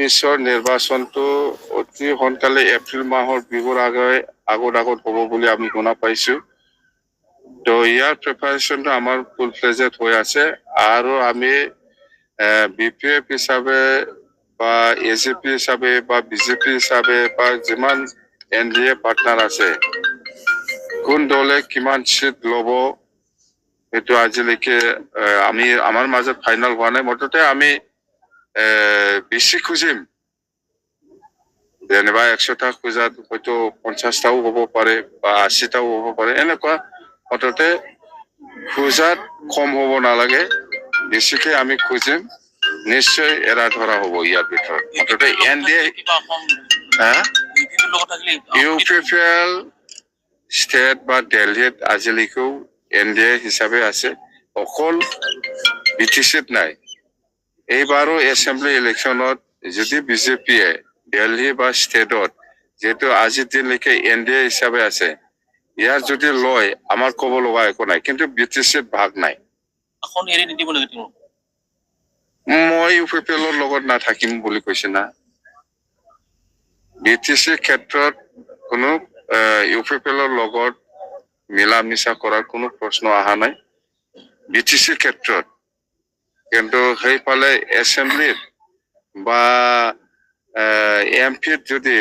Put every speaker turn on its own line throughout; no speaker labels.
2024 নিৰ্বাচনটো অতি সোনকালে এপ্ৰিল মাহৰ বিহুৰ আগত হ'ব বুলি আমি শুনা পাইছো। তো ইয়াৰ প্ৰিপাৰেশ্যনটো আমাৰ ফুল ফ্লেজেড হৈ আছে আৰু আমি বিপিএফ হিচাপে বা এজিপি হিচাপে বা বিজেপি হিচাপে বা যিমান এনডিএ পাৰ্টনাৰ আছে কোন দলে কিমান সিট ল'ব সেইটো আজিলৈকে আমি আমাৰ মাজত ফাইনেল হোৱা নাই। মুঠতে আমি বেছি খুজিম, যেনিবা 100টা খোজাত হয়তো 50টাও হ'ব পাৰে বা 80টাও হ'ব পাৰে, এনেকুৱা মুঠতে খোজাত কম হ'ব নালাগে, বেছিকে আমি খুজিম, নিশ্চয় এৰা ধৰা হ'ব ইয়াৰ ভিতৰত। মুঠতে এনডিএ ইউপিপিএল ষ্টেট বা দিল্লীত আজিলৈকেও এনডিএ হিচাপে আছে, অকল বিটিচিত নাই। এইবাৰো এছেম্বলি ইলেকশ্যনত যদি বিজেপিয়ে দিল্লী বা ষ্টেটত যেহেতু আজিৰ দিনলৈকে এনডিএ হিচাপে আছে, ইয়াৰ যদি লয় আমাৰ ক'ব লগা একো নাই, কিন্তু বিটিচিত ভাগ নাই। মই ইউপিপিএলৰ লগত নাথাকিম বুলি কৈছে না। বিটিচিৰ ক্ষেত্ৰত কোনো ইউপিপিএলৰ লগত মিলা মিছা কৰাৰ কোনো প্ৰশ্ন অহা নাই বিটিচিৰ ক্ষেত্ৰত। কিন্তু সেইফালে এছেম্বলিত বা এমপিত যদি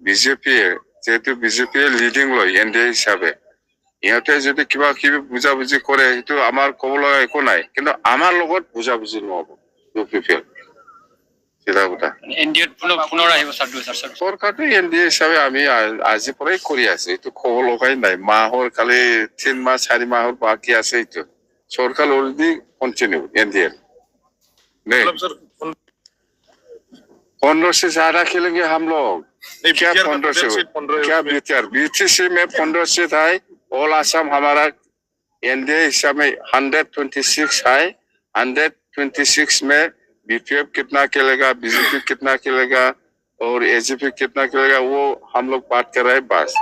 বিজেপিয়ে, যেহেতু বিজেপিয়ে লিডিং লয় এনডিএ হিচাপে, ইহঁতে যদি কিবা কিবি বুজাবুজি কৰে সেইটো আমাৰ ক'ব লগা একো নাই, কিন্তু আমাৰ লগত বুজাবুজি নহ'ব ইউপিপিএল। চৰকাৰটো এনডিএ হিচাপে আমি আজিৰ পৰাই কৰি আছো, এইটো ক'ব লগাই নাই। মাহৰ খালি 3 মাহ 4 মাহৰ বাকী আছে, এইটো চৰকাৰ অলৰেডি কন্টিনিউ एनडीए नहीं। 15 से ज्यादा खेलेंगे हम लोग। क्या 15 से क्या बीटीसी में 15 सीट है, ऑल आसाम हमारा एनडीए हिसाब में 126 है। 126 में बीपीएफ कितना खेलेगा, बीजेपी कितना खेलेगा और एजीपी कितना खेलेगा, वो हम लोग बात कर रहे हैं बस।